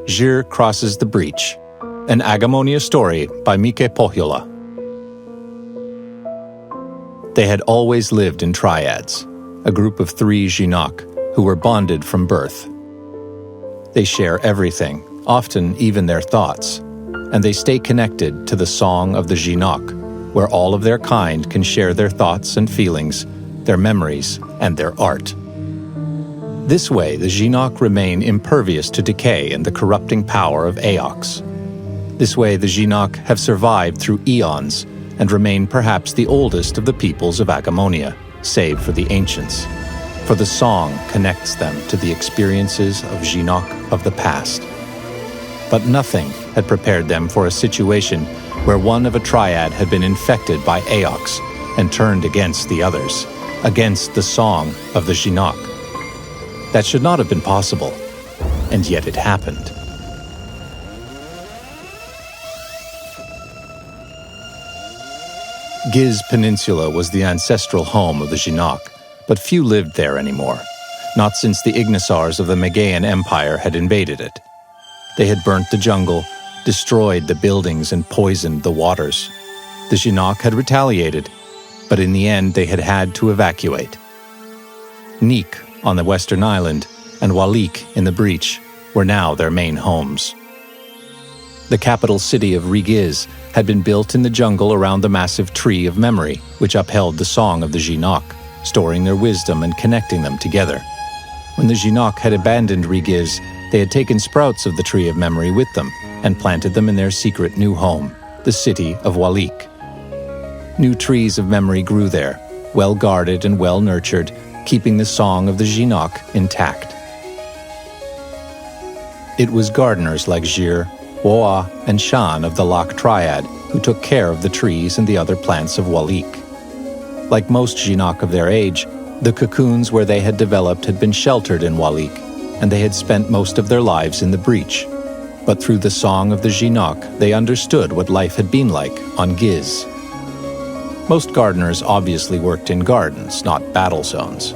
Žir Crosses the Breach, an Agemonia story by Pohjola. They had always lived in triads, a group of 3 Jinok who were bonded from birth. They share everything, often even their thoughts, and they stay connected to the song of the Jinok, where all of their kind can share their thoughts and feelings, their memories, and their art. This way, the Jinok remain impervious to decay and the corrupting power of Aox. This way, the Jinok have survived through eons and remain perhaps the oldest of the peoples of Agemonia, save for the ancients. For the song connects them to the experiences of Jinok of the past. But nothing had prepared them for a situation where one of a triad had been infected by Aox and turned against the others, against the song of the Jinok. That should not have been possible, and yet it happened. Giz Peninsula was the ancestral home of the Jinok, but few lived there anymore, not since the Ignisars of the Megaean Empire had invaded it. They had burnt the jungle, destroyed the buildings, and poisoned the waters. The Jinok had retaliated, but in the end they had had to evacuate. Neek, on the western island, and Walik in the Breach were now their main homes. The capital city of Rigiz had been built in the jungle around the massive tree of memory, which upheld the song of the Jinok, storing their wisdom and connecting them together. When the Jinok had abandoned Rigiz, they had taken sprouts of the tree of memory with them and planted them in their secret new home, the city of Walik. New trees of memory grew there, well guarded and well nurtured, keeping the song of the Jinok intact. It was gardeners like Žir, Woa, and Shan of the Lak Triad who took care of the trees and the other plants of Walik. Like most Jinok of their age, the cocoons where they had developed had been sheltered in Walik, and they had spent most of their lives in the Breach. But through the song of the Jinok, they understood what life had been like on Giz. Most gardeners obviously worked in gardens, not battle zones.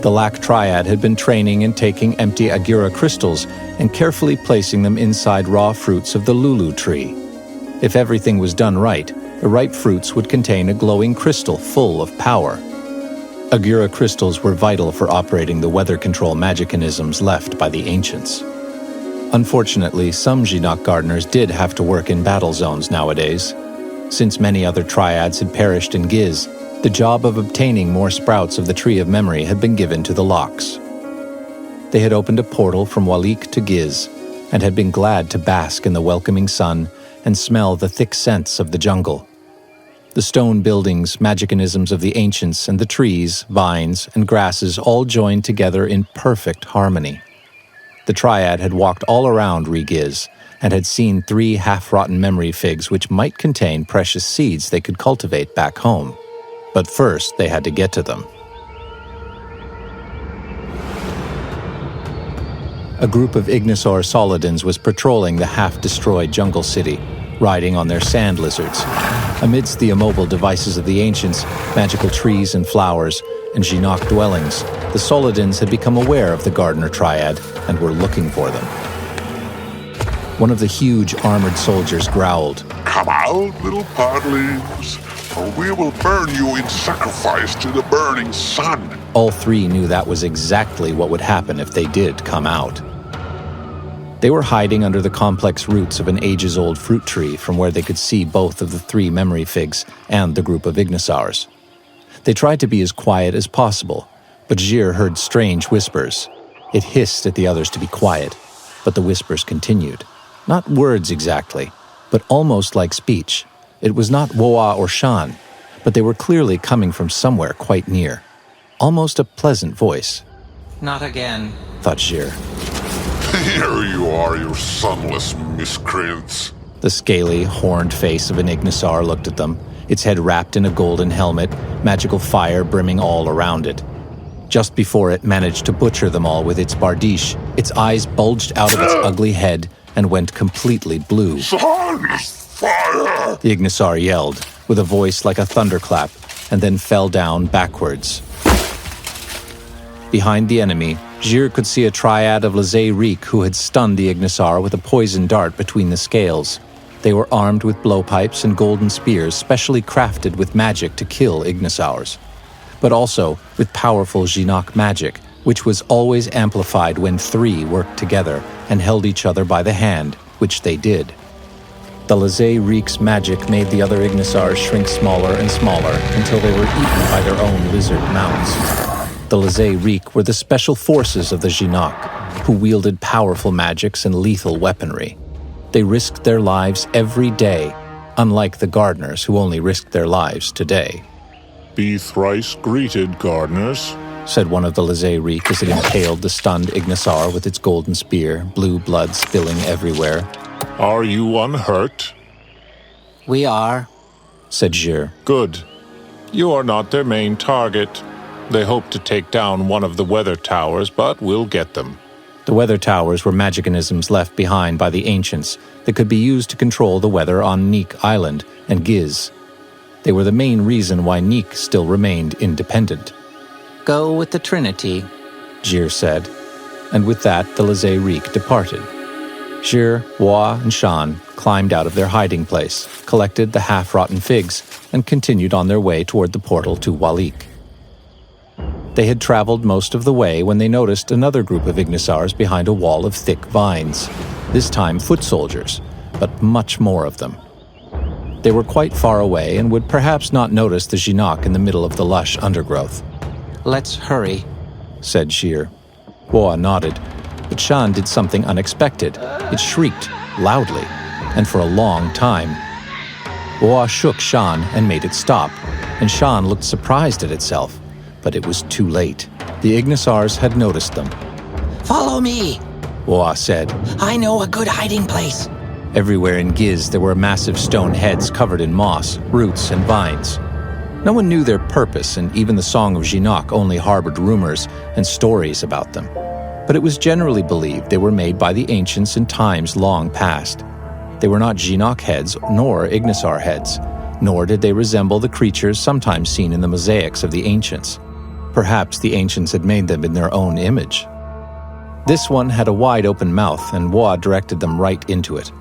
The Lak Triad had been training in taking empty Agura crystals and carefully placing them inside raw fruits of the Lulu tree. If everything was done right, the ripe fruits would contain a glowing crystal full of power. Agura crystals were vital for operating the weather control magicanisms left by the ancients. Unfortunately, some Jinok gardeners did have to work in battle zones nowadays. Since many other triads had perished in Giz, the job of obtaining more sprouts of the Tree of Memory had been given to the Loks. They had opened a portal from Walik to Giz, and had been glad to bask in the welcoming sun and smell the thick scents of the jungle. The stone buildings, magicanisms of the ancients, and the trees, vines, and grasses all joined together in perfect harmony. The Triad had walked all around Rigiz, and had seen 3 half-rotten memory figs which might contain precious seeds they could cultivate back home. But first, they had to get to them. A group of Ignisar Solidans was patrolling the half-destroyed jungle city, riding on their sand lizards. Amidst the immobile devices of the ancients, magical trees and flowers, and Jinok dwellings, the Solidans had become aware of the Gardener Triad and were looking for them. One of the huge armored soldiers growled, "Come out, little podlings, or we will burn you in sacrifice to the burning sun." All 3 knew that was exactly what would happen if they did come out. They were hiding under the complex roots of an ages-old fruit tree from where they could see both of the 3 memory figs and the group of Ignisars. They tried to be as quiet as possible, but Žir heard strange whispers. It hissed at the others to be quiet, but the whispers continued. Not words exactly, but almost like speech. It was not Woa or Shan, but they were clearly coming from somewhere quite near. Almost a pleasant voice. "Not again," thought Žir. Here you are, you sunless miscreants. The scaly, horned face of an Ignisar looked at them, its head wrapped in a golden helmet, magical fire brimming all around it. Just before it managed to butcher them all with its bardiche, its eyes bulged out of its ugly head and went completely blue. Sun, fire! The Ignisar yelled, with a voice like a thunderclap, and then fell down backwards. Behind the enemy, Gir could see a triad of Lazay-Reek who had stunned the Ignisar with a poison dart between the scales. They were armed with blowpipes and golden spears specially crafted with magic to kill Ignisars, but also with powerful Jinoc magic, which was always amplified when 3 worked together and held each other by the hand, which they did. The Lazay-Reek's magic made the other Ignisars shrink smaller and smaller until they were eaten by their own lizard mounts. The Lazay-Reek were the special forces of the Jinoc, who wielded powerful magics and lethal weaponry. They risked their lives every day, unlike the gardeners who only risked their lives today. Be thrice greeted, gardeners, said one of the Lazay-Reek as it impaled the stunned Ignisar with its golden spear, blue blood spilling everywhere. Are you unhurt? We are, said Gir. Good. You are not their main target. They hope to take down one of the weather towers, but we'll get them. The weather towers were magicanisms left behind by the ancients that could be used to control the weather on Neek Island and Giz. They were the main reason why Neek still remained independent. Go with the Trinity, Gir said, and with that the Lazay-Reek departed. Gir, Wa, and Shan climbed out of their hiding place, collected the half-rotten figs, and continued on their way toward the portal to Walik. They had traveled most of the way when they noticed another group of Ignisars behind a wall of thick vines, this time foot soldiers, but much more of them. They were quite far away and would perhaps not notice the Jinoc in the middle of the lush undergrowth. Let's hurry, said Gir. Wa nodded, but Shan did something unexpected. It shrieked loudly, and for a long time. Wa shook Shan and made it stop, and Shan looked surprised at itself. But it was too late. The Ignisars had noticed them. Follow me, Wa said. I know a good hiding place. Everywhere in Giz there were massive stone heads covered in moss, roots, and vines. No one knew their purpose, and even the Song of Jinoc only harbored rumors and stories about them. But it was generally believed they were made by the ancients in times long past. They were not Jinoc heads nor Ignisar heads, nor did they resemble the creatures sometimes seen in the mosaics of the ancients. Perhaps the ancients had made them in their own image. This one had a wide open mouth, and Wa directed them right into it.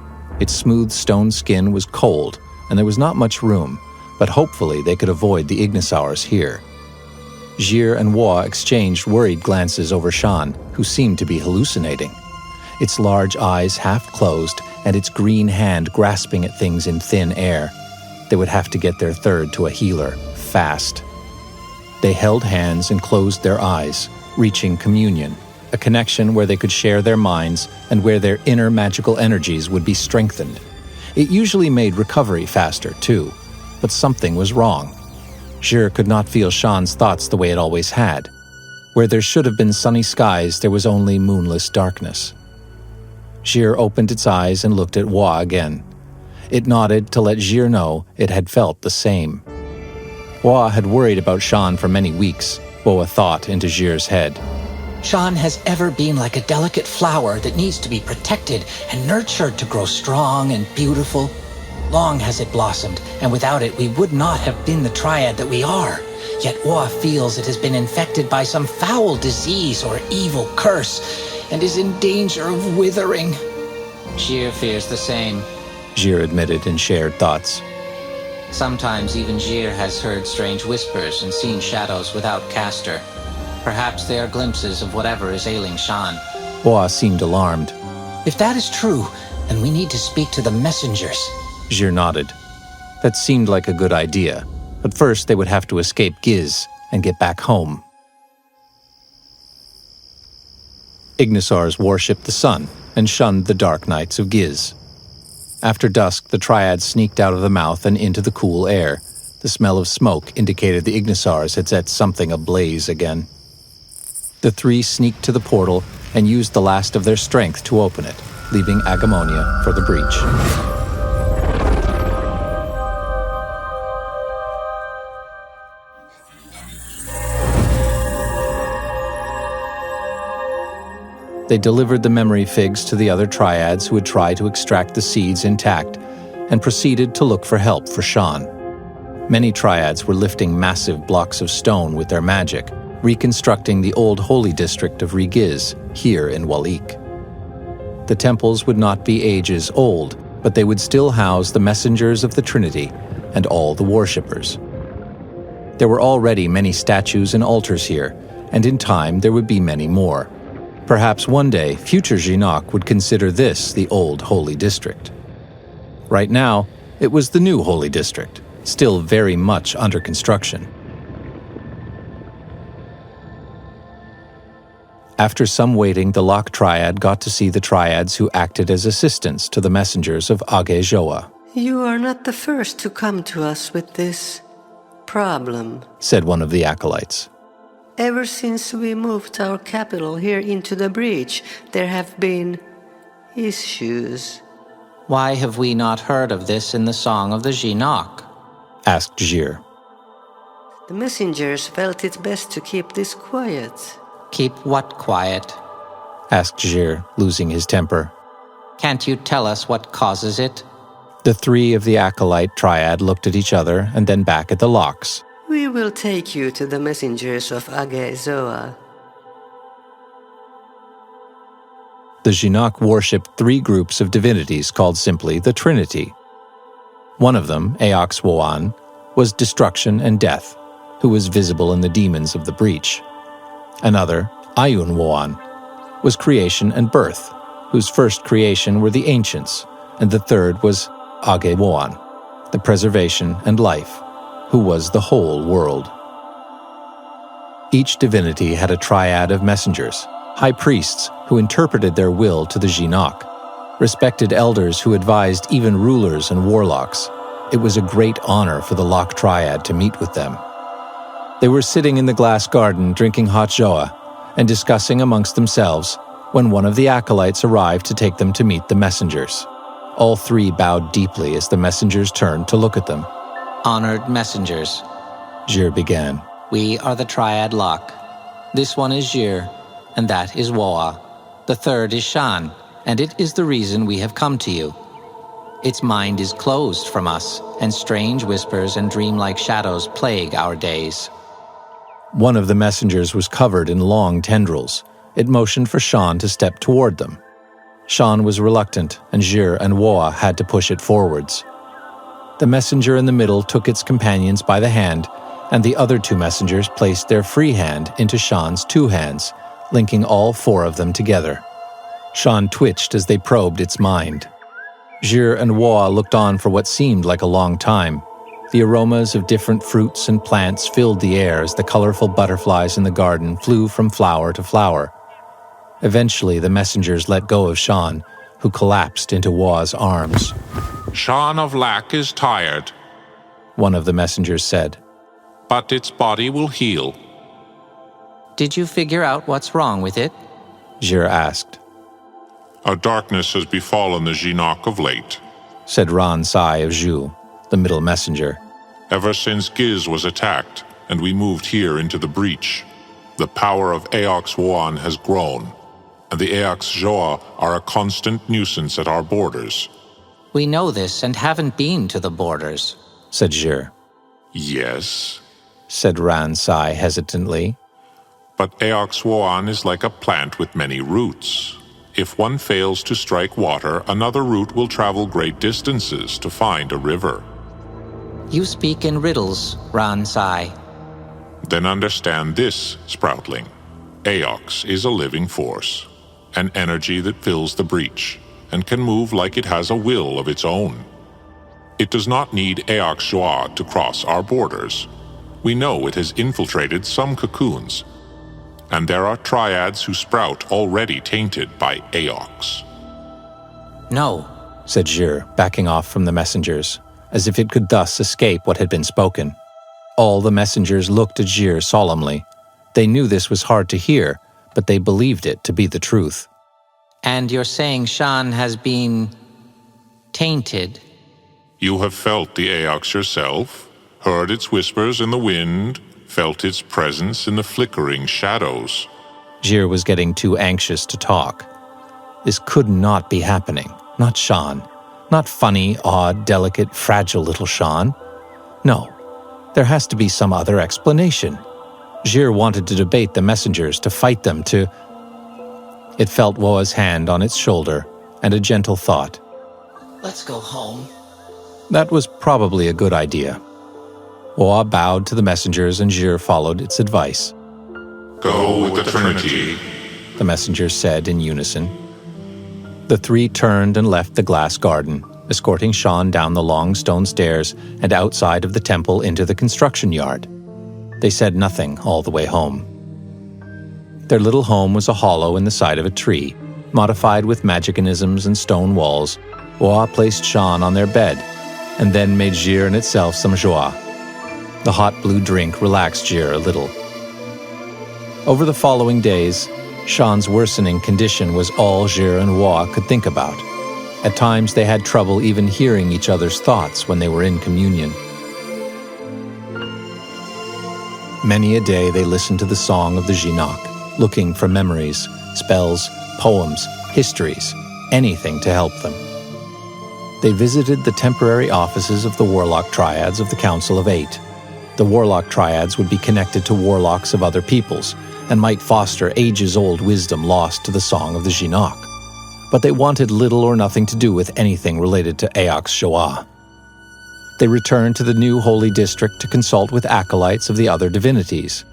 Its smooth stone skin was cold, and there was not much room, but hopefully they could avoid the Ignisars here. Gir and Wa exchanged worried glances over Shan, who seemed to be hallucinating. Its large eyes half closed, and its green hand grasping at things in thin air. They would have to get their third to a healer, fast. They held hands and closed their eyes, reaching communion, a connection where they could share their minds and where their inner magical energies would be strengthened. It usually made recovery faster, too, but something was wrong. Gir could not feel Shan's thoughts the way it always had. Where there should have been sunny skies, there was only moonless darkness. Gir opened its eyes and looked at Wa again. It nodded to let Gir know it had felt the same. Wa had worried about Shan for many weeks, Wa thought into Gir's head. Shan has ever been like a delicate flower that needs to be protected and nurtured to grow strong and beautiful. Long has it blossomed, and without it we would not have been the Triad that we are. Yet Wa feels it has been infected by some foul disease or evil curse, and is in danger of withering. Gir fears the same, Gir admitted in shared thoughts. Sometimes even Gir has heard strange whispers and seen shadows without caster. Perhaps they are glimpses of whatever is ailing Shan. Wa seemed alarmed. If that is true, then we need to speak to the messengers. Gir nodded. That seemed like a good idea, but first they would have to escape Giz and get back home. Ignisars worshipped the sun and shunned the dark nights of Giz. After dusk, the Triad sneaked out of the mouth and into the cool air. The smell of smoke indicated the Ignisars had set something ablaze again. The 3 sneaked to the portal and used the last of their strength to open it, leaving Agemonia for the breach. They delivered the memory figs to the other Triads who would try to extract the seeds intact, and proceeded to look for help for Shan. Many Triads were lifting massive blocks of stone with their magic, reconstructing the old holy district of Rigiz here in Walik. The temples would not be ages old, but they would still house the messengers of the Trinity and all the worshippers. There were already many statues and altars here, and in time there would be many more. Perhaps one day future Jinak would consider this the old holy district. Right now, it was the new holy district, still very much under construction. After some waiting, the Loch Triad got to see the Triads who acted as assistants to the messengers of Agemonia. You are not the first to come to us with this problem, said one of the acolytes. Ever since we moved our capital here into the breach, there have been issues. Why have we not heard of this in the Song of the Jinak? Asked Jir. The messengers felt it best to keep this quiet. Keep what quiet? Asked Jir, losing his temper. Can't you tell us what causes it? The three of the acolyte triad looked at each other and then back at the Lochs. We will take you to the messengers of Agemonia. The Jinak worshipped three groups of divinities called simply the Trinity. One of them, Eox Woan, was destruction and death, who was visible in the demons of the breach. Another, Ayun Woan, was creation and birth, whose first creation were the ancients, and the third was Age Woan, the preservation and life, who was the whole world. Each divinity had a triad of messengers, high priests who interpreted their will to the Jinak, respected elders who advised even rulers and warlocks. It was a great honor for the Loch Triad to meet with them. They were sitting in the glass garden drinking hot joa and discussing amongst themselves when one of the acolytes arrived to take them to meet the messengers. All three bowed deeply as the messengers turned to look at them. Honored messengers, Jir began. We are the Triad Loch. This one is Jir, and that is Woa. The third is Shan, and it is the reason we have come to you. Its mind is closed from us, and strange whispers and dreamlike shadows plague our days. One of the messengers was covered in long tendrils. It motioned for Shan to step toward them. Shan was reluctant, and Jir and Woa had to push it forwards. The messenger in the middle took its companions by the hand, and the other two messengers placed their free hand into Shan's two hands, linking all four of them together. Shan twitched as they probed its mind. Jir and Woa looked on for what seemed like a long time. The aromas of different fruits and plants filled the air as the colorful butterflies in the garden flew from flower to flower. Eventually, the messengers let go of Shan, who collapsed into Woa's arms. Shan of Lac is tired, one of the messengers said. But its body will heal. Did you figure out what's wrong with it? Jir asked. A darkness has befallen the Jinak of late, said Ran Sai of Zhu, the middle messenger. Ever since Giz was attacked and we moved here into the breach, the power of Eox Woan has grown, and the Eox Joa are a constant nuisance at our borders. We know this and haven't been to the borders, said Jir. Yes, said Ran Sai hesitantly. But Eox Woan is like a plant with many roots. If one fails to strike water, another root will travel great distances to find a river. You speak in riddles, Ran Sai. Then understand this, Sproutling. Eox is a living force, an energy that fills the breach, and can move like it has a will of its own. It does not need Eox Joa to cross our borders. We know it has infiltrated some cocoons, and there are triads who sprout already tainted by Eox. No, said Jir, backing off from the messengers, as if it could thus escape what had been spoken. All the messengers looked at Jir solemnly. They knew this was hard to hear, but they believed it to be the truth. And you're saying Shan has been tainted? You have felt the Eox yourself, heard its whispers in the wind, felt its presence in the flickering shadows. Jir was getting too anxious to talk. This could not be happening. Not Shan. Not funny, odd, delicate, fragile little Shan. No, there has to be some other explanation. Jir wanted to debate the messengers, to fight them, to... It felt Woa's hand on its shoulder, and a gentle thought. Let's go home. That was probably a good idea. Woa bowed to the messengers and Jir followed its advice. Go with the Trinity, the messengers said in unison. The three turned and left the glass garden, escorting Sean down the long stone stairs and outside of the temple into the construction yard. They said nothing all the way home. Their little home was a hollow in the side of a tree, modified with magicanisms and stone walls. Woa placed Sean on their bed, and then made Jir and itself some joie. The hot blue drink relaxed Jir a little. Over the following days, Sean's worsening condition was all Jir and Woa could think about. At times they had trouble even hearing each other's thoughts when they were in communion. Many a day they listened to the song of the Jinak, looking for memories, spells, poems, histories, anything to help them. They visited the temporary offices of the warlock triads of the Council of Eight. The warlock triads would be connected to warlocks of other peoples and might foster ages-old wisdom lost to the song of the Jinak. But they wanted little or nothing to do with anything related to Eox Shoah. They returned to the new holy district to consult with acolytes of the other divinities.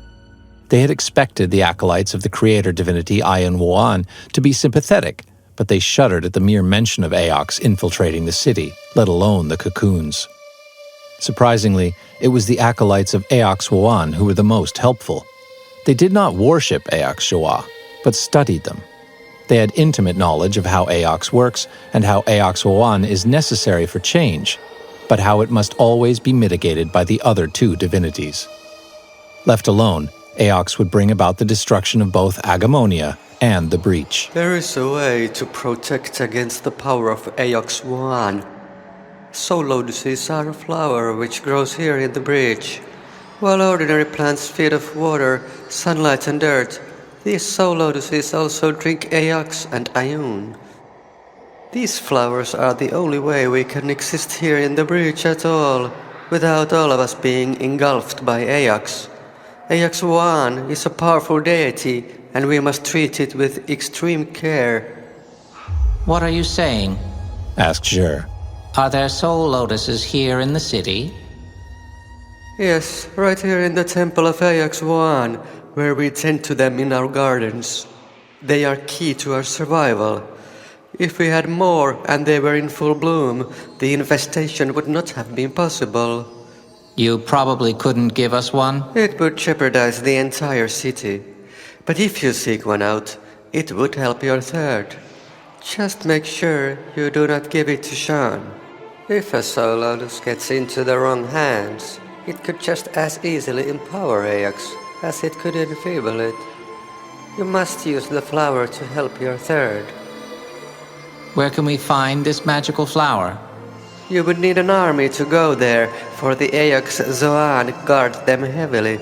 They had expected the acolytes of the creator divinity Ayan Woan to be sympathetic, but they shuddered at the mere mention of Eox infiltrating the city, let alone the cocoons. Surprisingly, it was the acolytes of Eox Woan who were the most helpful. They did not worship Eox Shoah, but studied them. They had intimate knowledge of how Eox works and how Eox Woan is necessary for change, but how it must always be mitigated by the other two divinities. Left alone, Eox would bring about the destruction of both Agemonia and the breach. There is a way to protect against the power of Eox Woan. Lotuses are a flower which grows here in the breach. While ordinary plants feed off water, sunlight and dirt, these lotuses also drink Eox and Ayun. These flowers are the only way we can exist here in the breach at all, without all of us being engulfed by Eox. Eox Woan is a powerful deity, and we must treat it with extreme care. What are you saying? Asked Jir. Are there soul lotuses here in the city? Yes, right here in the temple of Eox Woan, where we tend to them in our gardens. They are key to our survival. If we had more and they were in full bloom, the infestation would not have been possible. You probably couldn't give us one? It would jeopardize the entire city. But if you seek one out, it would help your third. Just make sure you do not give it to Sean. If a soul lotus gets into the wrong hands, it could just as easily empower Eox as it could enfeeble it. You must use the flower to help your third. Where can we find this magical flower? You would need an army to go there, for the Eox Zoan guard them heavily.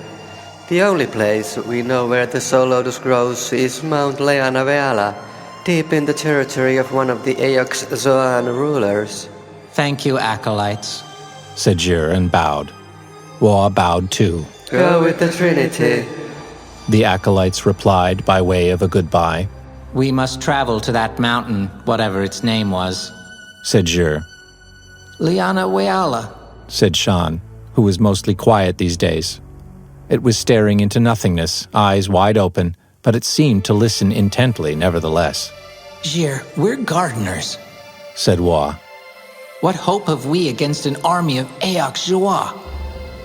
The only place we know where the soul lotus grows is Mount Leanaveala, deep in the territory of one of the Eox Zoan rulers. Thank you, acolytes, said Jir and bowed. Woa bowed too. Go with the Trinity, the acolytes replied by way of a goodbye. We must travel to that mountain, whatever its name was, said Jir. Leanaveala, said Sean, who was mostly quiet these days. It was staring into nothingness, eyes wide open, but it seemed to listen intently nevertheless. Jir, we're gardeners, said Woa. What hope have we against an army of Eox Joa?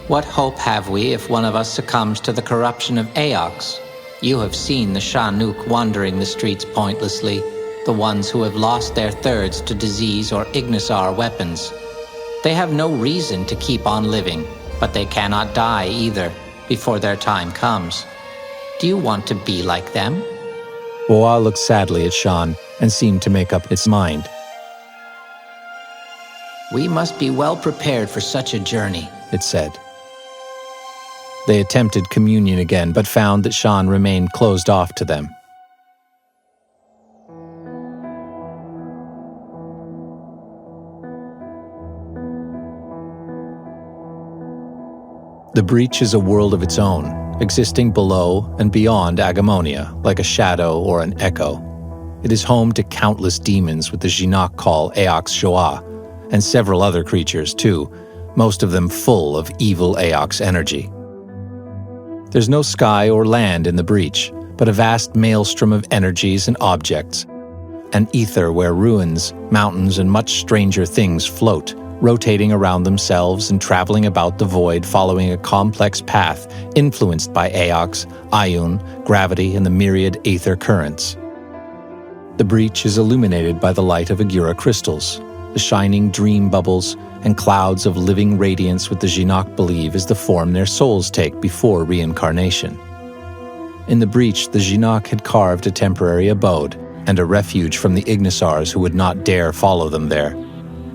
What hope have we if one of us succumbs to the corruption of Eox? You have seen the Shanuk wandering the streets pointlessly, the ones who have lost their thirds to disease or Ignisar weapons. They have no reason to keep on living, but they cannot die either before their time comes. Do you want to be like them? Woa looked sadly at Sean and seemed to make up its mind. We must be well prepared for such a journey, it said. They attempted communion again, but found that Sean remained closed off to them. The breach is a world of its own, existing below and beyond Agemonia, like a shadow or an echo. It is home to countless demons with the Jinak call Eox Joa, and several other creatures too, most of them full of evil Eox energy. There's no sky or land in the breach, but a vast maelstrom of energies and objects, an ether where ruins, mountains, and much stranger things float, rotating around themselves and traveling about the void following a complex path influenced by Eox, Ayun, gravity, and the myriad aether currents. The breach is illuminated by the light of Agura crystals, the shining dream bubbles, and clouds of living radiance what the Jinak believe is the form their souls take before reincarnation. In the breach, the Jinak had carved a temporary abode and a refuge from the Ignisars who would not dare follow them there.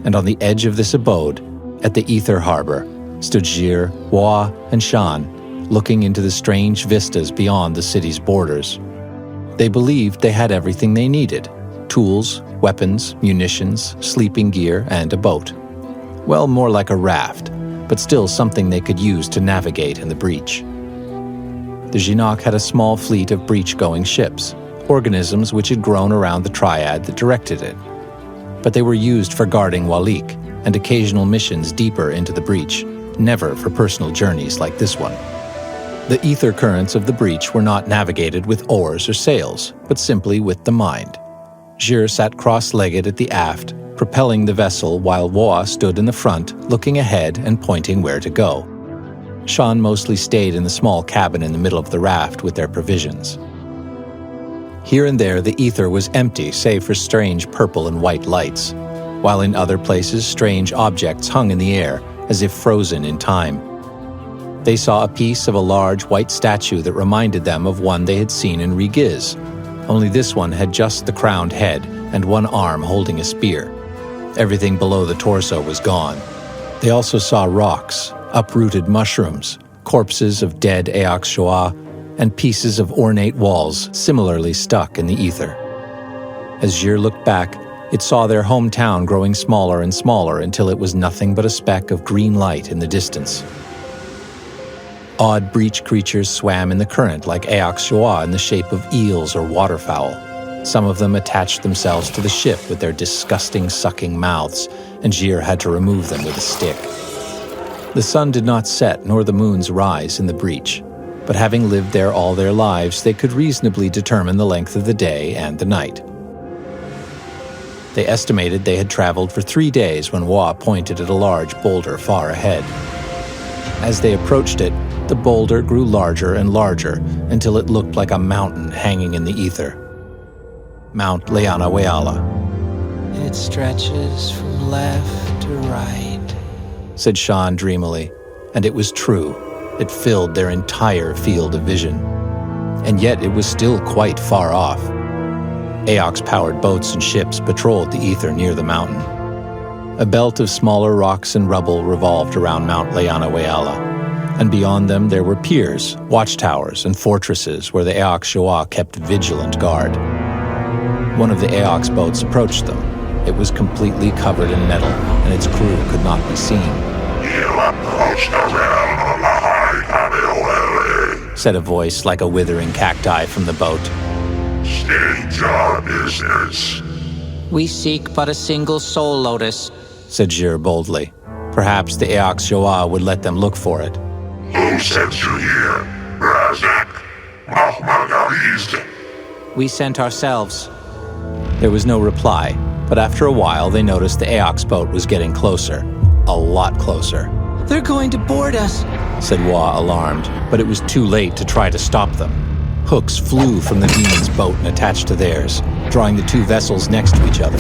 And on the edge of this abode, at the Ether Harbor, stood Jir, Wa, and Shan, looking into the strange vistas beyond the city's borders. They believed they had everything they needed: tools, weapons, munitions, sleeping gear, and a boat. Well, more like a raft, but still something they could use to navigate in the breach. The Jinak had a small fleet of breach-going ships, organisms which had grown around the Triad that directed it. But they were used for guarding Walik and occasional missions deeper into the breach, never for personal journeys like this one. The ether currents of the breach were not navigated with oars or sails, but simply with the mind. Jir sat cross-legged at the aft, propelling the vessel while Wa stood in the front, looking ahead and pointing where to go. Shan mostly stayed in the small cabin in the middle of the raft with their provisions. Here and there the ether was empty save for strange purple and white lights, while in other places strange objects hung in the air as if frozen in time. They saw a piece of a large white statue that reminded them of one they had seen in Rigiz, only this one had just the crowned head and one arm holding a spear. Everything below the torso was gone. They also saw rocks, uprooted mushrooms, corpses of dead Eox Joa, and pieces of ornate walls similarly stuck in the ether. As Jir looked back, it saw their hometown growing smaller and smaller until it was nothing but a speck of green light in the distance. Odd breach creatures swam in the current like Eox Joa in the shape of eels or waterfowl. Some of them attached themselves to the ship with their disgusting sucking mouths, and Jir had to remove them with a stick. The sun did not set nor the moons rise in the breach, but having lived there all their lives, they could reasonably determine the length of the day and the night. They estimated they had traveled for 3 days when Wa pointed at a large boulder far ahead. As they approached it, the boulder grew larger and larger until it looked like a mountain hanging in the ether. Mount Leanaweala. It stretches from left to right, said Shan dreamily, and it was true. It filled their entire field of vision. And yet it was still quite far off. Eox-powered boats and ships patrolled the ether near the mountain. A belt of smaller rocks and rubble revolved around Mount Leanaweala, and beyond them there were piers, watchtowers, and fortresses where the Eox Joa kept vigilant guard. One of the Eox boats approached them. It was completely covered in metal, and its crew could not be seen. Said a voice like a withering cacti from the boat. State your business. We seek but a single soul lotus, said Jir boldly. Perhaps the Eox Joa would let them look for it. Who sent you here? Razak? Mahmagavist? We sent ourselves. There was no reply, but after a while they noticed the Eox boat was getting closer. A lot closer. They're going to board us, said Wa, alarmed, but it was too late to try to stop them. Hooks flew from the demon's boat and attached to theirs, drawing the two vessels next to each other.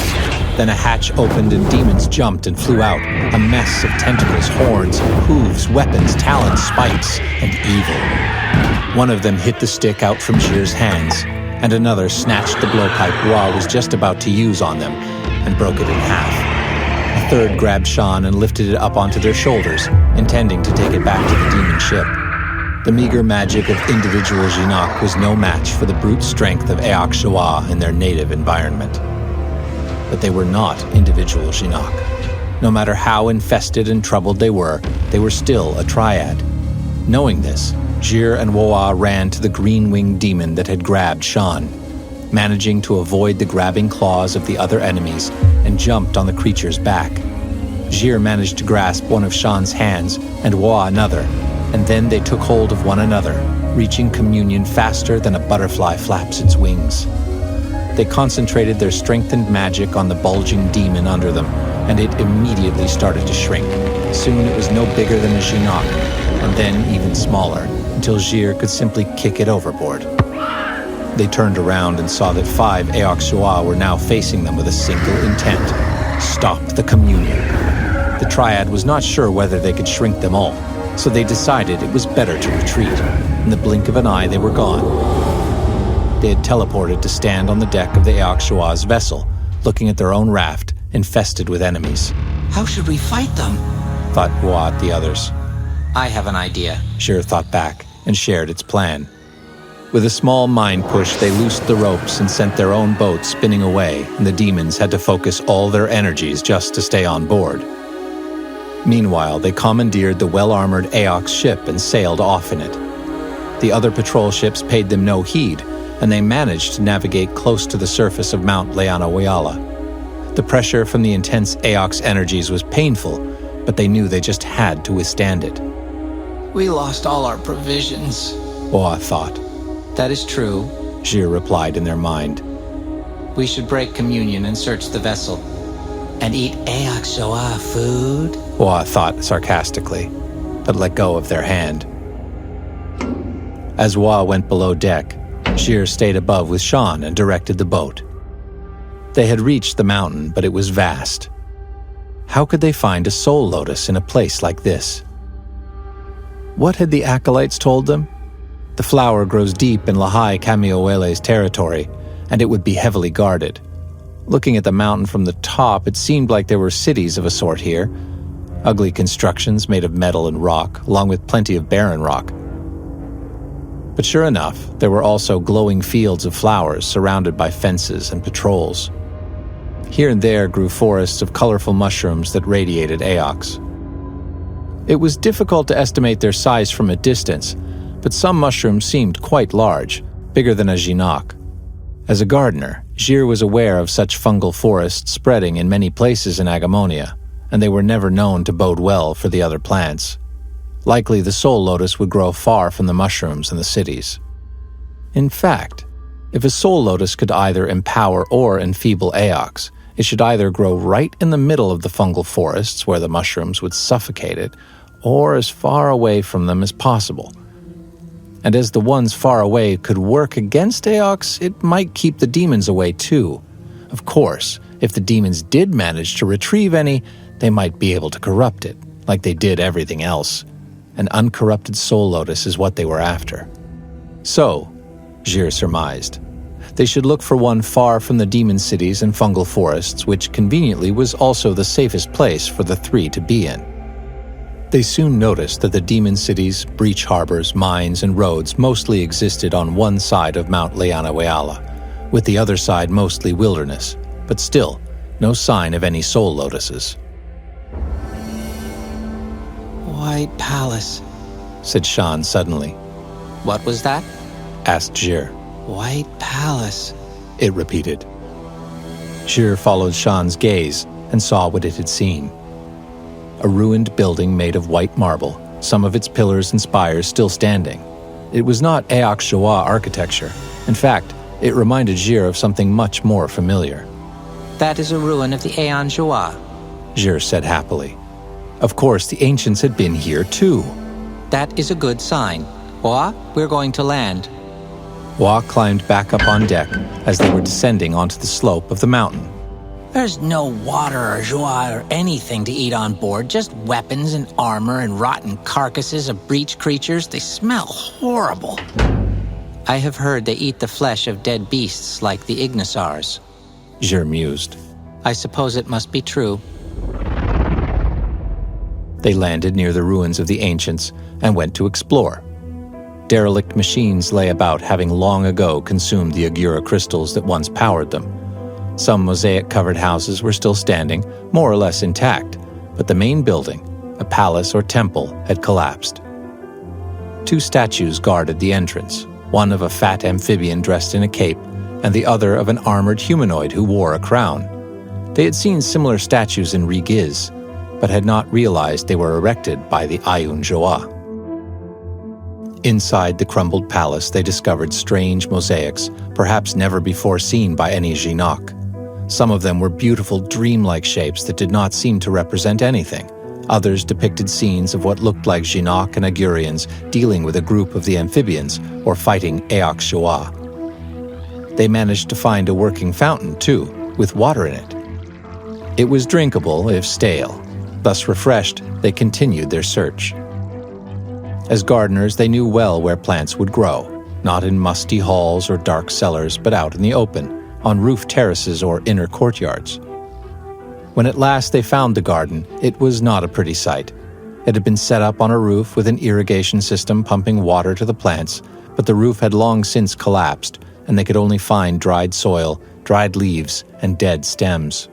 Then a hatch opened and demons jumped and flew out, a mess of tentacles, horns, hooves, weapons, talons, spikes, and evil. One of them hit the stick out from Jir's hands, and another snatched the blowpipe Wa was just about to use on them and broke it in half. A third grabbed Shan and lifted it up onto their shoulders, intending to take it back to the demon ship. The meager magic of individual Jinak was no match for the brute strength of Eox Joa in their native environment. But they were not individual Jinak. No matter how infested and troubled they were still a Triad. Knowing this, Jir and Woa ran to the green-winged demon that had grabbed Shan, managing to avoid the grabbing claws of the other enemies and jumped on the creature's back. Jir managed to grasp one of Shan's hands and Woa another, and then they took hold of one another, reaching communion faster than a butterfly flaps its wings. They concentrated their strengthened magic on the bulging demon under them, and it immediately started to shrink. Soon it was no bigger than a Shinnok, and then even smaller, until Jir could simply kick it overboard. They turned around and saw that 5 Aok Shua were now facing them with a single intent: stop the communion. The Triad was not sure whether they could shrink them all, so they decided it was better to retreat. In the blink of an eye, they were gone. They had teleported to stand on the deck of the Aok Shua's vessel, looking at their own raft, infested with enemies. How should we fight them? Thought Woa at the others. I have an idea. Jir thought back and shared its plan. With a small mind push, they loosed the ropes and sent their own boat spinning away, and the demons had to focus all their energies just to stay on board. Meanwhile, they commandeered the well-armored Aok's ship and sailed off in it. The other patrol ships paid them no heed, and they managed to navigate close to the surface of Mount Leanaoyala. The pressure from the intense Aok's energies was painful, but they knew they just had to withstand it. We lost all our provisions. Woa thought. That is true. Jir replied in their mind. We should break communion and search the vessel. And eat Aok Shoa food? Woa thought sarcastically, but let go of their hand. As Woa went below deck, Jir stayed above with Shan and directed the boat. They had reached the mountain, but it was vast. How could they find a soul lotus in a place like this? What had the acolytes told them? The flower grows deep in Lahai Kamiowele's territory, and it would be heavily guarded. Looking at the mountain from the top, it seemed like there were cities of a sort here. Ugly constructions made of metal and rock, along with plenty of barren rock. But sure enough, there were also glowing fields of flowers surrounded by fences and patrols. Here and there grew forests of colorful mushrooms that radiated Aoks. It was difficult to estimate their size from a distance, but some mushrooms seemed quite large, bigger than a Shinnok. As a gardener, Jir was aware of such fungal forests spreading in many places in Agemonia, and they were never known to bode well for the other plants. Likely the soul lotus would grow far from the mushrooms in the cities. In fact, if a soul lotus could either empower or enfeeble Aoks, it should either grow right in the middle of the fungal forests where the mushrooms would suffocate it, or as far away from them as possible. And as the ones far away could work against Aoks, it might keep the demons away too. Of course, if the demons did manage to retrieve any, they might be able to corrupt it, like they did everything else. An uncorrupted soul lotus is what they were after. So, Jir surmised, they should look for one far from the demon cities and fungal forests, which conveniently was also the safest place for the 3 to be in. They soon noticed that the demon cities, breach harbors, mines, and roads mostly existed on one side of Mount Leanaoyala, with the other side mostly wilderness, but still, no sign of any soul lotuses. White Palace, said Shan suddenly. What was that? Asked Jir. White Palace, it repeated. Jir followed Shan's gaze and saw what it had seen. A ruined building made of white marble, some of its pillars and spires still standing. It was not Aok Shoa architecture. In fact, it reminded Jir of something much more familiar. That is a ruin of the Aeon Shoa, Jir said happily. Of course, the ancients had been here too. That is a good sign. Wa, we're going to land. Wa climbed back up on deck as they were descending onto the slope of the mountain. There's no water or joie or anything to eat on board, just weapons and armor and rotten carcasses of breach creatures. They smell horrible. I have heard they eat the flesh of dead beasts like the Ignisars. Jir mused. I suppose it must be true. They landed near the ruins of the ancients and went to explore. Derelict machines lay about, having long ago consumed the Agura crystals that once powered them. Some mosaic-covered houses were still standing, more or less intact, but the main building, a palace or temple, had collapsed. 2 statues guarded the entrance, one of a fat amphibian dressed in a cape, and the other of an armored humanoid who wore a crown. They had seen similar statues in Rigiz, but had not realized they were erected by the Ayun Joa. Inside the crumbled palace, they discovered strange mosaics, perhaps never before seen by any Jinok. Some of them were beautiful, dreamlike shapes that did not seem to represent anything. Others depicted scenes of what looked like Jinok and Agurians dealing with a group of the amphibians or fighting Aok Joa. They managed to find a working fountain, too, with water in it. It was drinkable, if stale. Thus refreshed, they continued their search. As gardeners, they knew well where plants would grow, not in musty halls or dark cellars, but out in the open, on roof terraces or inner courtyards. When at last they found the garden, it was not a pretty sight. It had been set up on a roof with an irrigation system pumping water to the plants, but the roof had long since collapsed, and they could only find dried soil, dried leaves, and dead stems.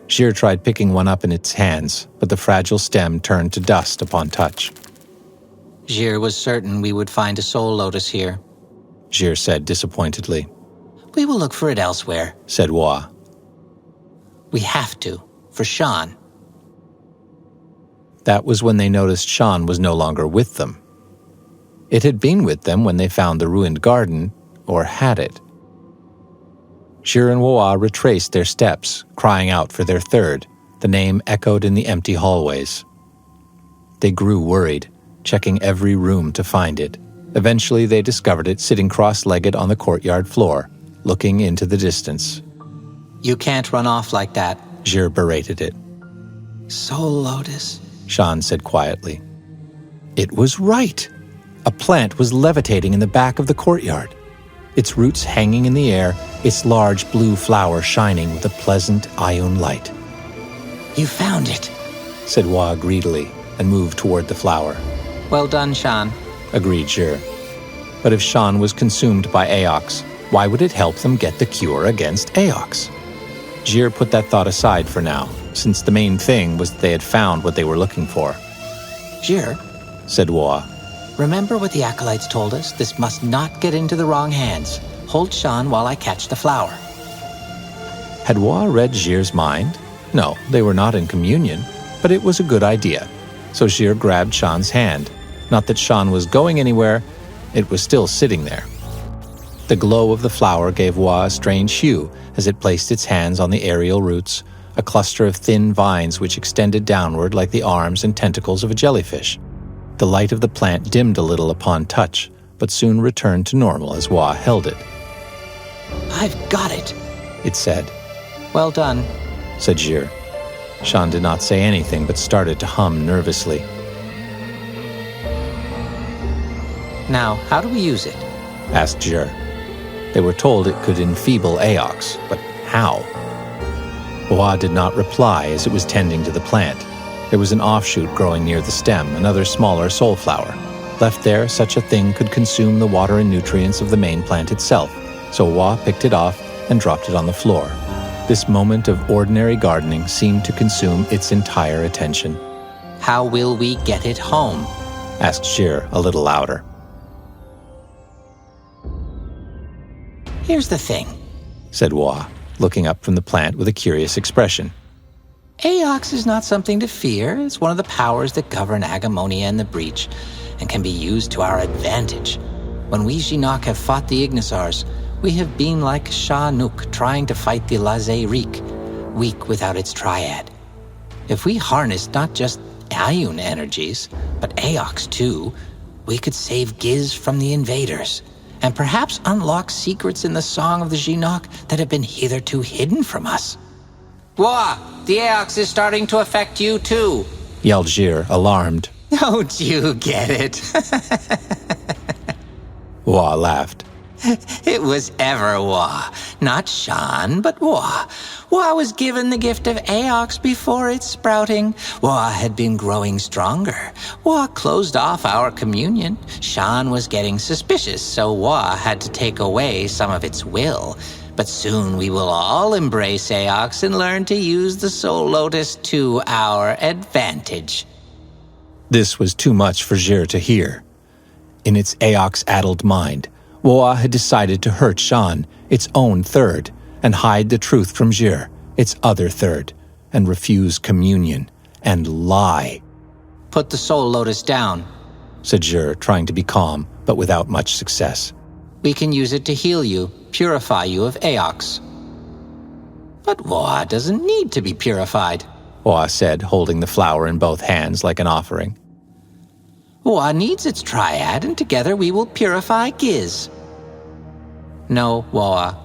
Jir tried picking one up in its hands, but the fragile stem turned to dust upon touch. Jir was certain we would find a soul lotus here. Jir said disappointedly. We will look for it elsewhere, said Wa. We have to, for Shan. That was when they noticed Shan was no longer with them. It had been with them when they found the ruined garden, or had it. Jir and Wa retraced their steps, crying out for their third. The name echoed in the empty hallways. They grew worried, checking every room to find it. Eventually, they discovered it sitting cross-legged on the courtyard floor, looking into the distance. You can't run off like that, Jir berated it. Soul lotus, Shan said quietly. It was right. A plant was levitating in the back of the courtyard, its roots hanging in the air, its large blue flower shining with a pleasant Ayun light. You found it, said Wa greedily, and moved toward the flower. Well done, Shan, agreed Jir. But if Shan was consumed by Aoks, why would it help them get the cure against Aoks? Jir put that thought aside for now, since the main thing was that they had found what they were looking for. Jir, said Wa. Remember what the acolytes told us? This must not get into the wrong hands. Hold Shan while I catch the flower. Had Wa read Jir's mind? No, they were not in communion, but it was a good idea. So Jir grabbed Shan's hand. Not that Shan was going anywhere, it was still sitting there. The glow of the flower gave Wa a strange hue as it placed its hands on the aerial roots, a cluster of thin vines which extended downward like the arms and tentacles of a jellyfish. The light of the plant dimmed a little upon touch, but soon returned to normal as Wa held it. I've got it, it said. Well done, said Jir. Shan did not say anything but started to hum nervously. Now, how do we use it? asked Jir. They were told it could enfeeble Aoks, but how? Wa did not reply as it was tending to the plant. There was an offshoot growing near the stem, another smaller soulflower. Left there, such a thing could consume the water and nutrients of the main plant itself, so Wa picked it off and dropped it on the floor. This moment of ordinary gardening seemed to consume its entire attention. How will we get it home? asked Jir a little louder. Here's the thing, said Wa, looking up from the plant with a curious expression. Aoks is not something to fear. It's one of the powers that govern Agemonia and the Breach, and can be used to our advantage. When we Jinok have fought the Ignisars, we have been like Shah Nuk trying to fight the Lazay Reek, weak without its Triad. If we harnessed not just Ayun energies, but Aoks too, we could save Giz from the invaders, and perhaps unlock secrets in the song of the Jinok that have been hitherto hidden from us. Wa, the Aoks is starting to affect you too, yelled Jir, alarmed. Don't you get it? Wa laughed. It was ever Wa, not Shan, but Wa. Wa was given the gift of Aoks before its sprouting. Wa had been growing stronger. Wa closed off our communion. Shan was getting suspicious, so Wa had to take away some of its will. But soon we will all embrace Aoks and learn to use the Soul Lotus to our advantage. This was too much for Jir to hear. In its Aox-addled mind, Woa had decided to hurt Shan, its own third, and hide the truth from Jir, its other third, and refuse communion, and lie. Put the soul lotus down, said Jir, trying to be calm, but without much success. We can use it to heal you, purify you of Aox. But Woa doesn't need to be purified, Woa said, holding the flower in both hands like an offering. Woa needs its triad, and together we will purify Giz. No, Woa.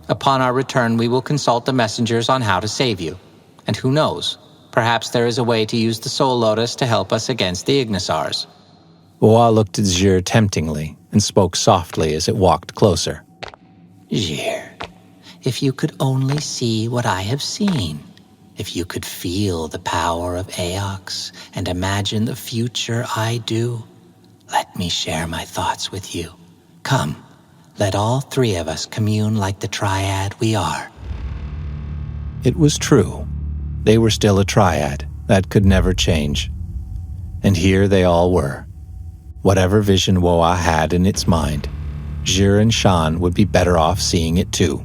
Upon our return, we will consult the messengers on how to save you. And who knows, perhaps there is a way to use the soul lotus to help us against the Ignisars. Woa looked at Jir temptingly and spoke softly as it walked closer. Jir, if you could only see what I have seen, if you could feel the power of Aox and imagine the future I do, let me share my thoughts with you. Come, let all three of us commune like the Triad we are. It was true. They were still a Triad. That could never change. And here they all were. Whatever vision Woa had in its mind, Jir and Shan would be better off seeing it too.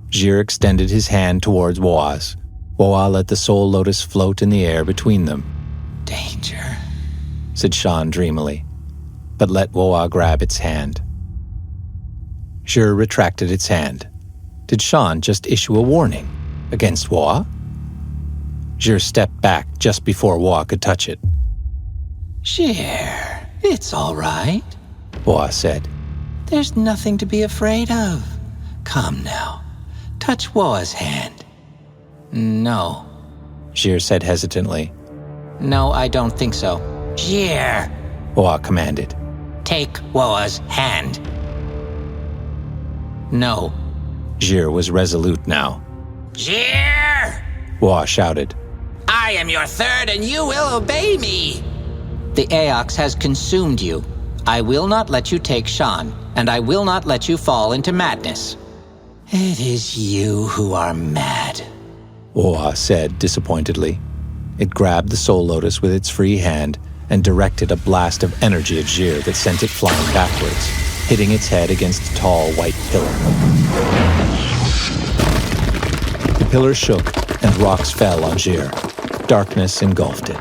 Jir extended his hand towards Woa's. Woa let the soul lotus float in the air between them. Danger, said Shan dreamily, but let Woa grab its hand. Jir retracted its hand. Did Shan just issue a warning against Woa? Jir stepped back just before Woa could touch it. Jir, it's all right, Woa said. There's nothing to be afraid of. Come now, touch Woa's hand. No, Jir said hesitantly. No, I don't think so. Jir, Woa commanded. Take Woa's hand. No. Jir was resolute now. Jir! Woa shouted. I am your third and you will obey me. The Aox has consumed you. I will not let you take Shan, and I will not let you fall into madness. It is you who are mad, Woa said disappointedly. It grabbed the soul lotus with its free hand and directed a blast of energy at Jir that sent it flying backwards, hitting its head against a tall white pillar. The pillar shook and rocks fell on Jir. Darkness engulfed it.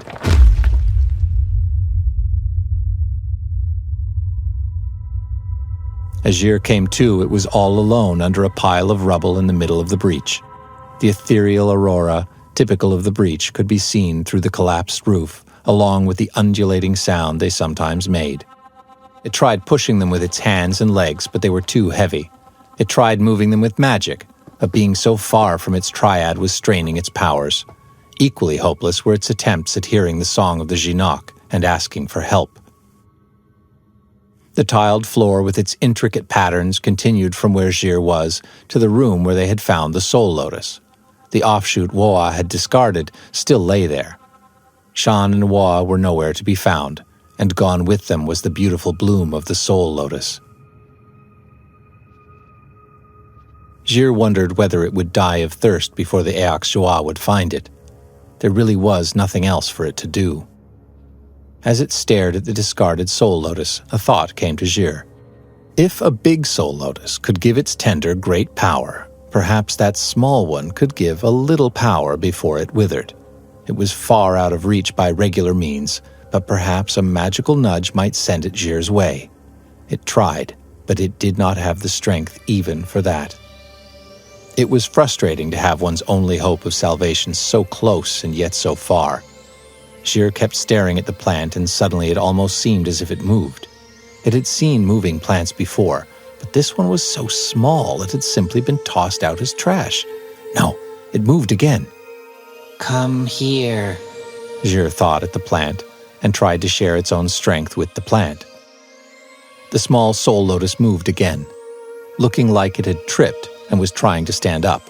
As Jir came to, it was all alone under a pile of rubble in the middle of the breach. The ethereal aurora, typical of the breach, could be seen through the collapsed roof, along with the undulating sound they sometimes made. It tried pushing them with its hands and legs, but they were too heavy. It tried moving them with magic, but being so far from its triad was straining its powers. Equally hopeless were its attempts at hearing the song of the Jinoc and asking for help. The tiled floor with its intricate patterns continued from where Jir was to the room where they had found the soul lotus. The offshoot Woa had discarded still lay there. Shan and Woa were nowhere to be found, and gone with them was the beautiful bloom of the soul lotus. Jir wondered whether it would die of thirst before the Aox Joa would find it. There really was nothing else for it to do. As it stared at the discarded soul lotus, a thought came to Jir. If a big soul lotus could give its tender great power, perhaps that small one could give a little power before it withered. It was far out of reach by regular means, but perhaps a magical nudge might send it Jir's way. It tried, but it did not have the strength even for that. It was frustrating to have one's only hope of salvation so close and yet so far. Jir kept staring at the plant, and suddenly it almost seemed as if it moved. It had seen moving plants before, but this one was so small it had simply been tossed out as trash. No, it moved again. Come here, Jir thought at the plant, and tried to share its own strength with the plant. The small soul lotus moved again, looking like it had tripped and was trying to stand up.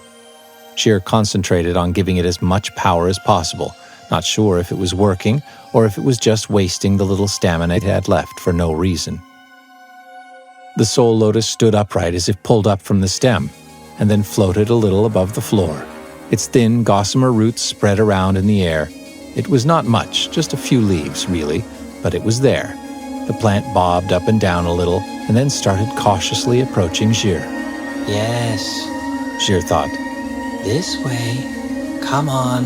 Jir concentrated on giving it as much power as possible, not sure if it was working or if it was just wasting the little stamina it had left for no reason. The soul lotus stood upright as if pulled up from the stem, and then floated a little above the floor. Its thin, gossamer roots spread around in the air. It was not much, just a few leaves, really, but it was there. The plant bobbed up and down a little and then started cautiously approaching Jir. Yes, Jir thought. this way. Come on.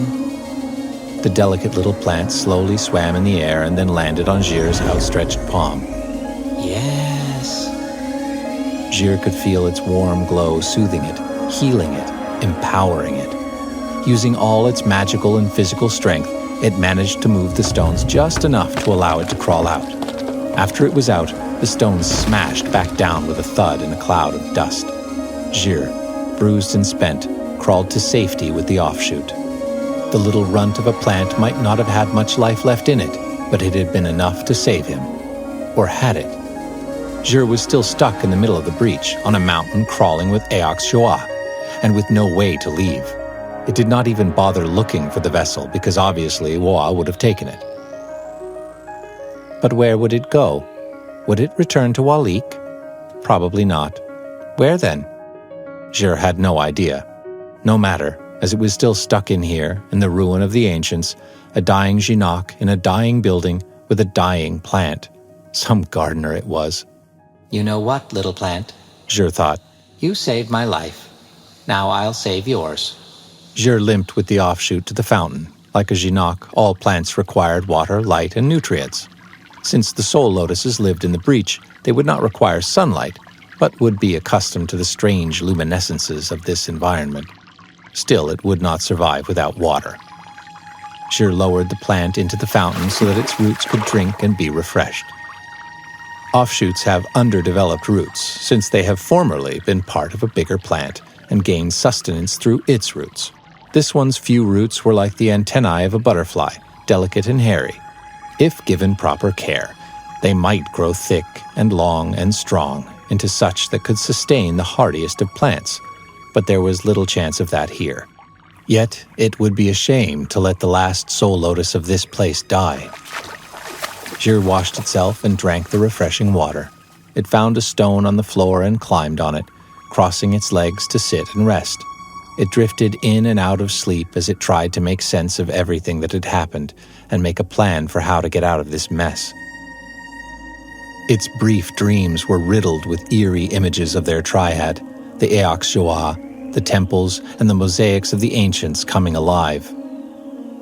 The delicate little plant slowly swam in the air and then landed on Jir's outstretched palm. Yes. Jir could feel its warm glow soothing it, healing it, empowering it. Using all its magical and physical strength, it managed to move the stones just enough to allow it to crawl out. After it was out, the stones smashed back down with a thud in a cloud of dust. Jir, bruised and spent, crawled to safety with the offshoot. The little runt of a plant might not have had much life left in it, but it had been enough to save him. Or had it? Jir was still stuck in the middle of the breach, on a mountain crawling with Eox Joa, and with no way to leave. It did not even bother looking for the vessel, because obviously Woa would have taken it. But where would it go? Would it return to Walik? Probably not. Where then? Jir had no idea. No matter, as it was still stuck in here, in the ruin of the ancients, a dying Jinak in a dying building with a dying plant. Some gardener it was. You know what, little plant? Jir thought. You saved my life. Now I'll save yours. Jir limped with the offshoot to the fountain. Like a Jinak, all plants required water, light, and nutrients. Since the soul lotuses lived in the breach, they would not require sunlight, but would be accustomed to the strange luminescences of this environment. Still, it would not survive without water. Jir lowered the plant into the fountain so that its roots could drink and be refreshed. Offshoots have underdeveloped roots, since they have formerly been part of a bigger plant and gained sustenance through its roots. This one's few roots were like the antennae of a butterfly, delicate and hairy. If given proper care, they might grow thick and long and strong into such that could sustain the hardiest of plants, but there was little chance of that here. Yet it would be a shame to let the last soul lotus of this place die. Jir washed itself and drank the refreshing water. It found a stone on the floor and climbed on it, crossing its legs to sit and rest. It drifted in and out of sleep as it tried to make sense of everything that had happened and make a plan for how to get out of this mess. Its brief dreams were riddled with eerie images of their triad, the Eox Joa, the temples, and the mosaics of the ancients coming alive.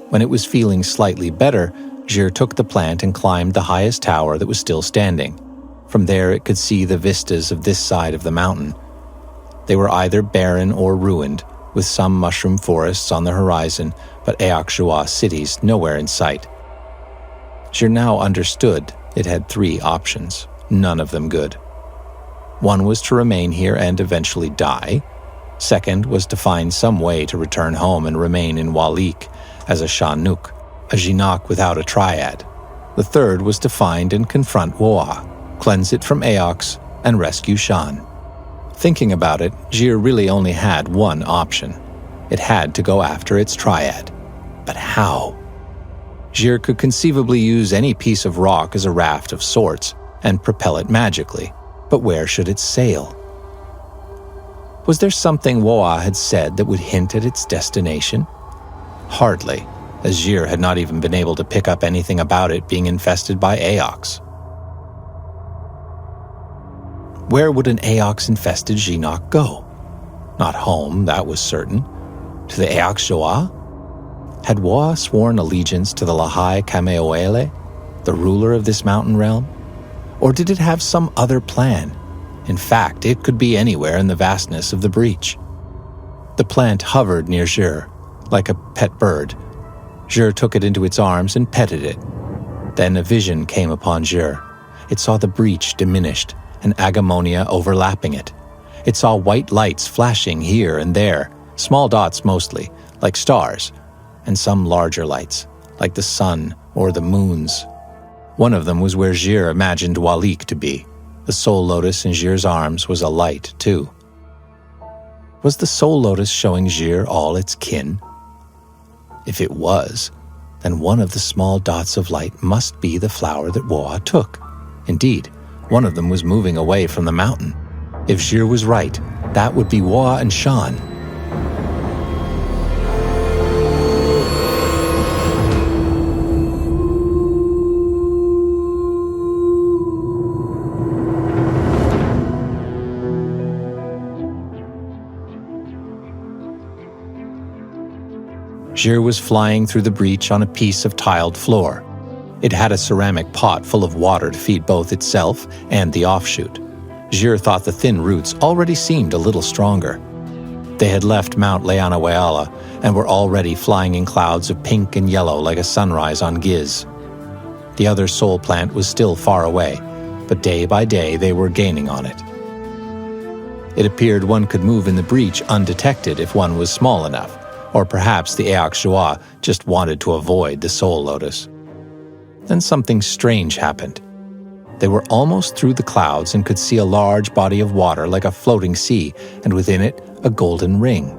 When it was feeling slightly better, Jir took the plant and climbed the highest tower that was still standing. From there it could see the vistas of this side of the mountain. They were either barren or ruined, with some mushroom forests on the horizon, but Eox Joa cities nowhere in sight. Jir now understood it had 3 options, none of them good. One was to remain here and eventually die. Second was to find some way to return home and remain in Walik as a Shanuk, a Jinak without a Triad. The third was to find and confront Woa, cleanse it from Eox, and rescue Shan. Thinking about it, Jir really only had one option. It had to go after its Triad. But how? Jir could conceivably use any piece of rock as a raft of sorts and propel it magically, but where should it sail? Was there something Woa had said that would hint at its destination? Hardly, as Jir had not even been able to pick up anything about it being infested by Eox. Where would an Eox-infested Jinak go? Not home, that was certain. To the Eox Joa? Had Woa sworn allegiance to the Lahai Kameoele, the ruler of this mountain realm? Or did it have some other plan? In fact, it could be anywhere in the vastness of the breach. The plant hovered near Jir, like a pet bird. Jir took it into its arms and petted it. Then a vision came upon Jir. It saw the breach diminished, and Agemonia overlapping it. It saw white lights flashing here and there, small dots mostly, like stars, and some larger lights, like the sun or the moons. One of them was where Jir imagined Walik to be. The soul lotus in Jir's arms was a light, too. Was the soul lotus showing Jir all its kin? If it was, then one of the small dots of light must be the flower that Woa took. Indeed, one of them was moving away from the mountain. If Jir was right, that would be Woa and Shan. Jir was flying through the breach on a piece of tiled floor. It had a ceramic pot full of water to feed both itself and the offshoot. Jir thought the thin roots already seemed a little stronger. They had left Mount Leanaweala and were already flying in clouds of pink and yellow like a sunrise on Giz. The other soul plant was still far away, but day by day they were gaining on it. It appeared one could move in the breach undetected if one was small enough, or perhaps the Eox just wanted to avoid the soul lotus. Then something strange happened. They were almost through the clouds and could see a large body of water like a floating sea, and within it, a golden ring.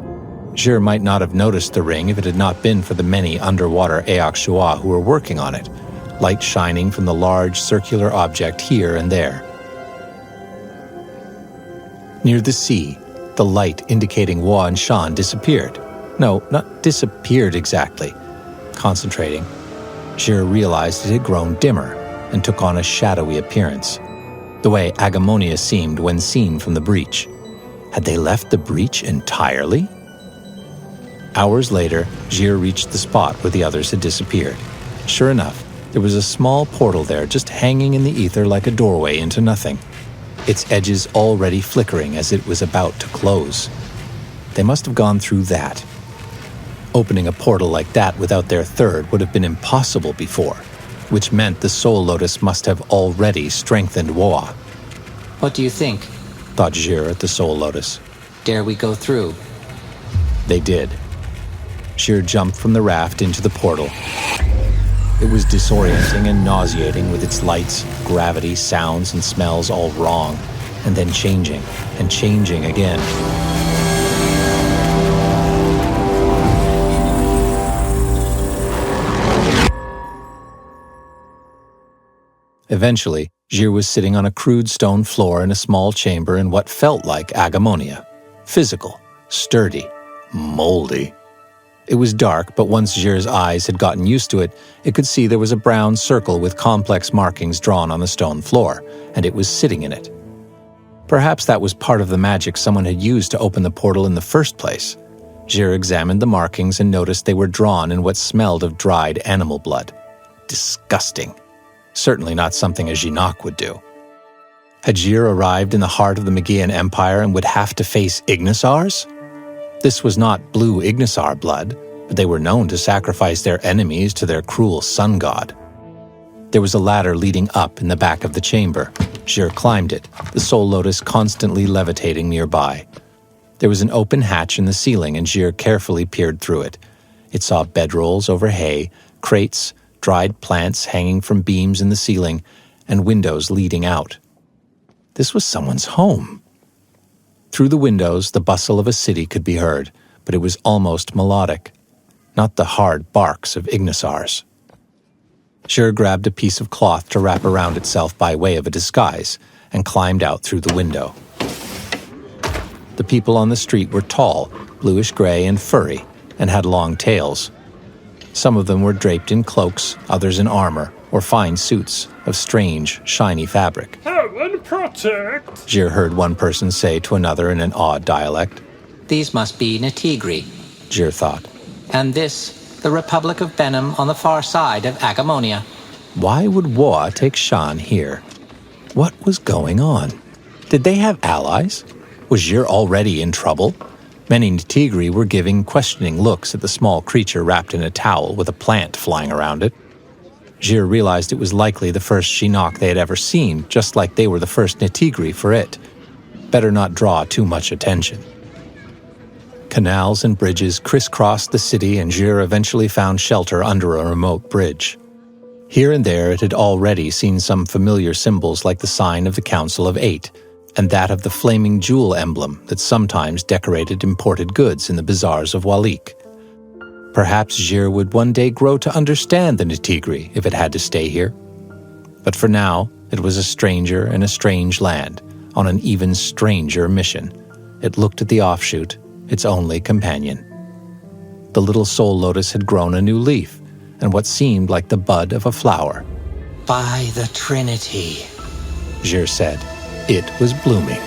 Jir might not have noticed the ring if it had not been for the many underwater Eox who were working on it, light shining from the large circular object here and there. Near the sea, the light indicating Wa and Shan disappeared. No, not disappeared exactly. Concentrating, Jir realized it had grown dimmer and took on a shadowy appearance, the way Agemonia seemed when seen from the breach. Had they left the breach entirely? Hours later, Jir reached the spot where the others had disappeared. Sure enough, there was a small portal there just hanging in the ether like a doorway into nothing, its edges already flickering as it was about to close. They must have gone through that. Opening a portal like that without their third would have been impossible before, which meant the soul lotus must have already strengthened Wa. What do you think? Thought Jir at the soul lotus. Dare we go through? They did. Jir jumped from the raft into the portal. It was disorienting and nauseating with its lights, gravity, sounds, and smells all wrong, and then changing, and changing again. Eventually, Jir was sitting on a crude stone floor in a small chamber in what felt like Agemonia. Physical, sturdy, moldy. It was dark, but once Jir's eyes had gotten used to it, it could see there was a brown circle with complex markings drawn on the stone floor, and it was sitting in it. Perhaps that was part of the magic someone had used to open the portal in the first place. Jir examined the markings and noticed they were drawn in what smelled of dried animal blood. Disgusting. Certainly not something a Jinak would do. Had Jir arrived in the heart of the Magian Empire and would have to face Ignisars? This was not blue Ignisar blood, but they were known to sacrifice their enemies to their cruel sun god. There was a ladder leading up in the back of the chamber. Jir climbed it, the soul lotus constantly levitating nearby. There was an open hatch in the ceiling, and Jir carefully peered through it. It saw bedrolls over hay, crates, dried plants hanging from beams in the ceiling, and windows leading out. This was someone's home. Through the windows, the bustle of a city could be heard, but it was almost melodic, not the hard barks of Ignisars. Jir grabbed a piece of cloth to wrap around itself by way of a disguise and climbed out through the window. The people on the street were tall, bluish-gray and furry, and had long tails. Some of them were draped in cloaks, others in armor, or fine suits of strange, shiny fabric. Heaven protect! Jir heard one person say to another in an odd dialect. These must be Natigri. Jir thought. And this, the Republic of Benim on the far side of Agemonia. Why would Wa take Shan here? What was going on? Did they have allies? Was Jir already in trouble? Many Natigri were giving questioning looks at the small creature wrapped in a towel with a plant flying around it. Jir realized it was likely the first Jinak they had ever seen, just like they were the first Natigri for it. Better not draw too much attention. Canals and bridges crisscrossed the city, and Jir eventually found shelter under a remote bridge. Here and there it had already seen some familiar symbols like the sign of the Council of Eight, and that of the flaming jewel emblem that sometimes decorated imported goods in the bazaars of Walik. Perhaps Jir would one day grow to understand the Natigri if it had to stay here. But for now, it was a stranger in a strange land, on an even stranger mission. It looked at the offshoot, its only companion. The little soul lotus had grown a new leaf, and what seemed like the bud of a flower. By the Trinity, Jir said. It was blooming.